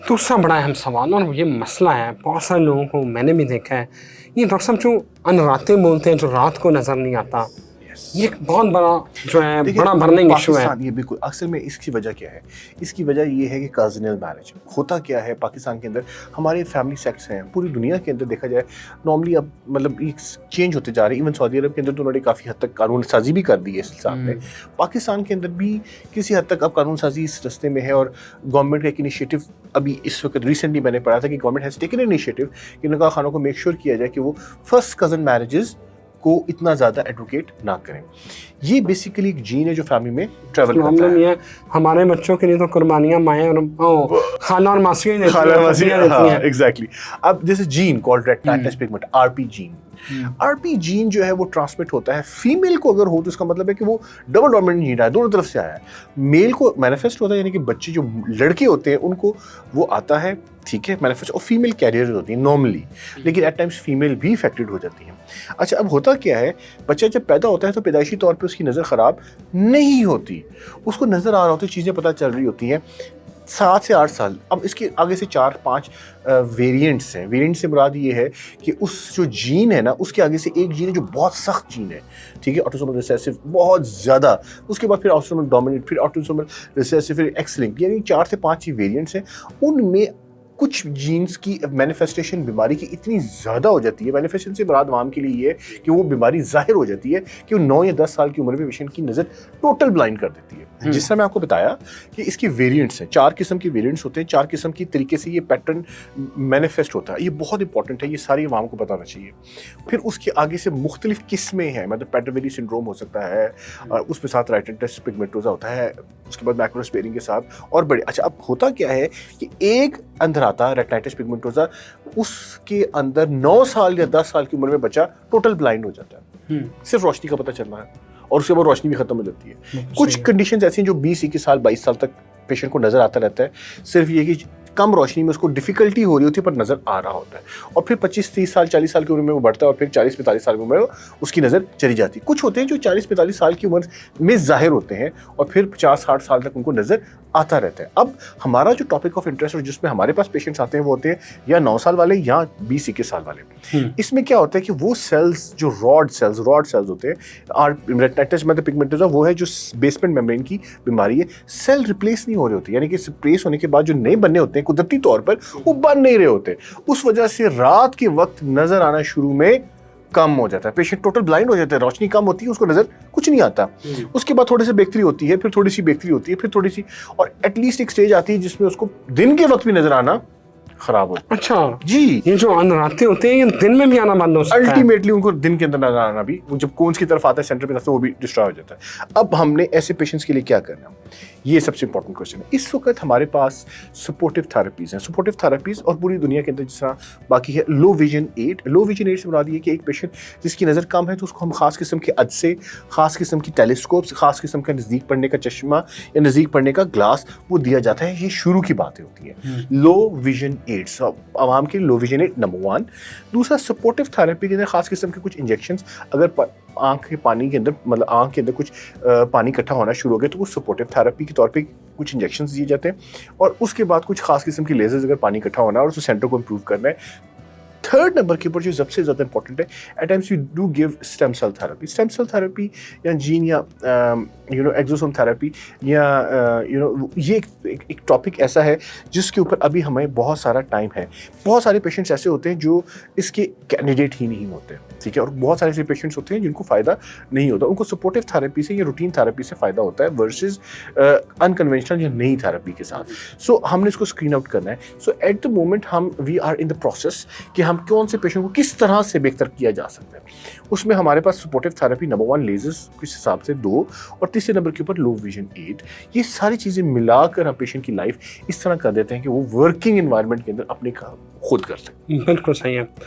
दूसरा बड़ा अहम सवाल और ये मसला है, बहुत सारे लोगों को मैंने भी देखा है, ये डॉक्टर साहब जो अनरातें बोलते हैं, जो रात को नज़र नहीं आता, ये एक बहुत बड़ा जो है देखिए, बड़ा बर्निंग इशू है। पाकिस्तान ये बिल्कुल असल में इसकी वजह क्या है? इसकी वजह ये है कि कज़िनल मैरिज होता क्या है पाकिस्तान के अंदर, हमारे फैमिली सेक्ट्स हैं, पूरी दुनिया के अंदर देखा जाए नॉर्मली अब मतलब ये चेंज होते जा रहे हैं। इवन सऊदी अरब के अंदर तो उन्होंने काफ़ी हद तक कानून साजी भी कर दी है इस हिसाब में। पाकिस्तान के अंदर भी किसी हद तक अब कानून साजी इस रस्ते में है और गवर्नमेंट का एक इनिशिएटिव अभी इस वक्त रिसेंटली मैंने पढ़ा था कि गवर्नमेंट हैज़ टेकन इनिशिएटिव कि निकाह खानों को मेक श्योर किया जाए कि वो फर्स्ट कज़न मैरिजेस को इतना ज़्यादा एडवोकेट ना करें। ये बेसिकली एक जीन है जो फैमिली में ट्रैवल करता है। ये हमारे बच्चों के लिए तो कुर्बानियां माएँ और खाला और मासियां ही देती हैं, खाला फतियां मासी, देती हैं। एग्जैक्टली। अब जैसे gene called retinitis pigment, RP gene, RP gene जो है वो ट्रांसमिट होता है फीमेल को अगर हो तो इसका मतलब है कि वो डबल डोमिनेंट जीन है, दोनों तरफ से आया है। मेल को मैनिफेस्ट होता है, यानी कि बच्चे जो लड़के होते हैं उनको वो आता है, ठीक है, मैनिफेस्ट, और फीमेल कैरियर होती है नॉर्मली, लेकिन एट टाइम्स फीमेल भी इफेक्टेड हो जाती हैं। अच्छा, अब होता क्या है, बच्चा जब पैदा होता है तो पैदाइशी तौर पे उसकी नज़र ख़राब नहीं होती, उसको नज़र आ रहा होता है, चीज़ें पता चल रही होती हैं 7 से 8 साल। अब इसके आगे से 4-5 वेरिएंट्स हैं। वेरिएंट से मुराद ये है कि उस जो जीन है ना, उसके आगे से एक जीन है जो बहुत सख्त जीन है, ठीक है, ऑटोसोमल रिसेसिव बहुत ज़्यादा, उसके बाद फिर ऑटोसोमल डोमिनेंट, फिर ऑटोसोमल रिसेसिव, फिर एक्स लिंक्ड, यानी 4 से 5 ही वेरिएंट्स हैं। उनमें कुछ जीन्स की मैनिफेस्टेशन बीमारी की इतनी ज़्यादा हो जाती है, मैनिफेस्टेशन से मुराद आवाम के लिए ये है कि वो बीमारी ज़ाहिर हो जाती है कि वो 9 या 10 साल की उम्र में पेशेंट की नज़र टोटल ब्लाइंड कर देती है। जिस तरह मैं आपको बताया कि इसकी वेरिएंट्स हैं, 4 किस्म के वेरिएंट्स होते हैं, 4 किस्म की तरीके से ये पैटर्न मैनिफेस्ट होता है। ये बहुत इंपॉर्टेंट है, ये सारी आवाम को बताना चाहिए। फिर उसके आगे से मुख्तलिफ किस्में हैं, मतलब पैटर्नवेली सिंड्रोम हो सकता है, उसके साथ रेटिनाइटिस पिगमेंटोसा होता है, उसके बाद मैकुलर स्पेयरिंग के साथ और बड़े। अच्छा, अब होता क्या है कि एक अंदर आता रेटिनाइटिस पिगमेंटोसा, उसके अंदर 9 साल या 10 साल की उम्र में बच्चा टोटल ब्लाइंड हो जाता है, सिर्फ रोशनी का पता चलना है और उसके बाद रोशनी भी खत्म हो जाती है। कुछ कंडीशंस ऐसी हैं जो 20-21 साल 22 साल तक पेशेंट को नजर आता रहता है, सिर्फ ये कि कम रोशनी में उसको डिफिकल्टी हो रही होती है पर नजर आ रहा होता है, और फिर 25-30 साल 40 साल की उम्र में वो बढ़ता है और फिर 40-45 साल की उम्र में उसकी नज़र चली जाती है। कुछ होते हैं जो 40-45 साल की उम्र में जाहिर होते हैं और फिर 50-60 साल तक उनको नज़र आता रहता है। अब हमारा जो टॉपिक ऑफ इंटरेस्ट और जिसमें हमारे पास पेशेंट्स आते हैं वो होते हैं या 9 साल वाले या 20-21 साल वाले। इसमें क्या होता है कि वो सेल्स जो रॉड सेल्स होते हैं, रेटिनाइटिस मतलब पिगमेंटोसा वो है जो बेसमेंट मेम्ब्रेन की बीमारी है, सेल रिप्लेस नहीं हो रही होती, यानी कि रिप्लेस होने के बाद जो नए बनने होते हैं कुदरती तौर पर वो बन नहीं रहे होते, उस वजह से रात के वक्त नजर आना शुरू में कम हो जाता है, पेशेंट टोटल ब्लाइंड हो जाता है, रोशनी कम होती है, उसको नजर कुछ नहीं आता। उसके बाद थोड़ी सी बेहतरी होती है, फिर थोड़ी सी बेहतरी होती है, फिर थोड़ी सी, और एटलीस्ट एक स्टेज आती है जिसमें उसको दिन के वक्त भी नजर आना खराब हो। अच्छा जी, ये जो अनराते होते हैं ये दिन में भी आना बंद हो सकता है। अल्टीमेटली उनको दिन के अंदर नजर आना भी, जब कोन्स की तरफ आता है सेंटर पे वो भी डिस्ट्रॉय हो जाता है। अब हमने ऐसे पेशेंट्स के लिए क्या करना, ये सबसे इंपॉर्टेंट क्वेश्चन है। इस वक्त हमारे पास सपोर्टिव थेरेपीज हैं, सपोर्टिव थेरेपीज और पूरी दुनिया के अंदर जिस तरह बाकी है low vision aid. Low vision aid से मुराद ये कि एक पेशेंट जिसकी नज़र कम है तो उसको हम खास किस्म के अदसे, खास किस्म की टेलीस्कोप्स, खास किस्म का नज़दीक पढ़ने का चश्मा या नज़दीक पढ़ने का ग्लास वो दिया जाता है। ये शुरू की बातें होती हैं, लो विजन एड्स आवाम के लो विजन एड नंबर 1। दूसरा सपोर्टिव थेरेपी के अंदर खास किस्म के कुछ इंजेक्शंस, अगर आँख के पानी के अंदर मतलब आँख के अंदर कुछ पानी इकट्ठा होना शुरू हो गया तो वो सपोर्टिव थेरेपी के तौर पे कुछ इंजेक्शंस दिए जाते हैं, और उसके बाद कुछ खास किस्म की लेजर्स अगर पानी इकट्ठा होना है और उस सेंटर को इम्प्रूव करना है। थर्ड नंबर के ऊपर जो सबसे ज़्यादा इंपॉर्टेंट है, at times you do give stem cell therapy. Stem cell therapy या जीन या एक्सोसोम थेरेपी या ये एक टॉपिक ऐसा है जिसके ऊपर अभी हमें बहुत सारा टाइम है। बहुत सारे पेशेंट्स ऐसे होते हैं जो इसके कैंडिडेट ही नहीं होते, ठीक है, और बहुत सारे ऐसे पेशेंट्स होते हैं जिनको फ़ायदा नहीं होता, उनको सपोर्टिव थेरेपी से या रूटीन थेरेपी से फ़ायदा होता है वर्सेस अनकन्वेंशनल या नई थेरेपी के साथ। सो हमने इसको स्क्रीन आउट करना है। So at the moment we are in the process कि हम कौन से पेशेंट को किस तरह से बेहतर किया जा सकता है। उसमें हमारे पास सपोर्टिव थेरेपी नंबर 1 लेजर्स किस हिसाब से 2, और तीसरे नंबर के ऊपर लो विजन एड। ये सारी चीज़ें मिलाकर हम पेशेंट की लाइफ इस तरह कर देते हैं कि वो वर्किंग एनवायरनमेंट के अंदर अपने काम खुद कर सकें। बिल्कुल सही है।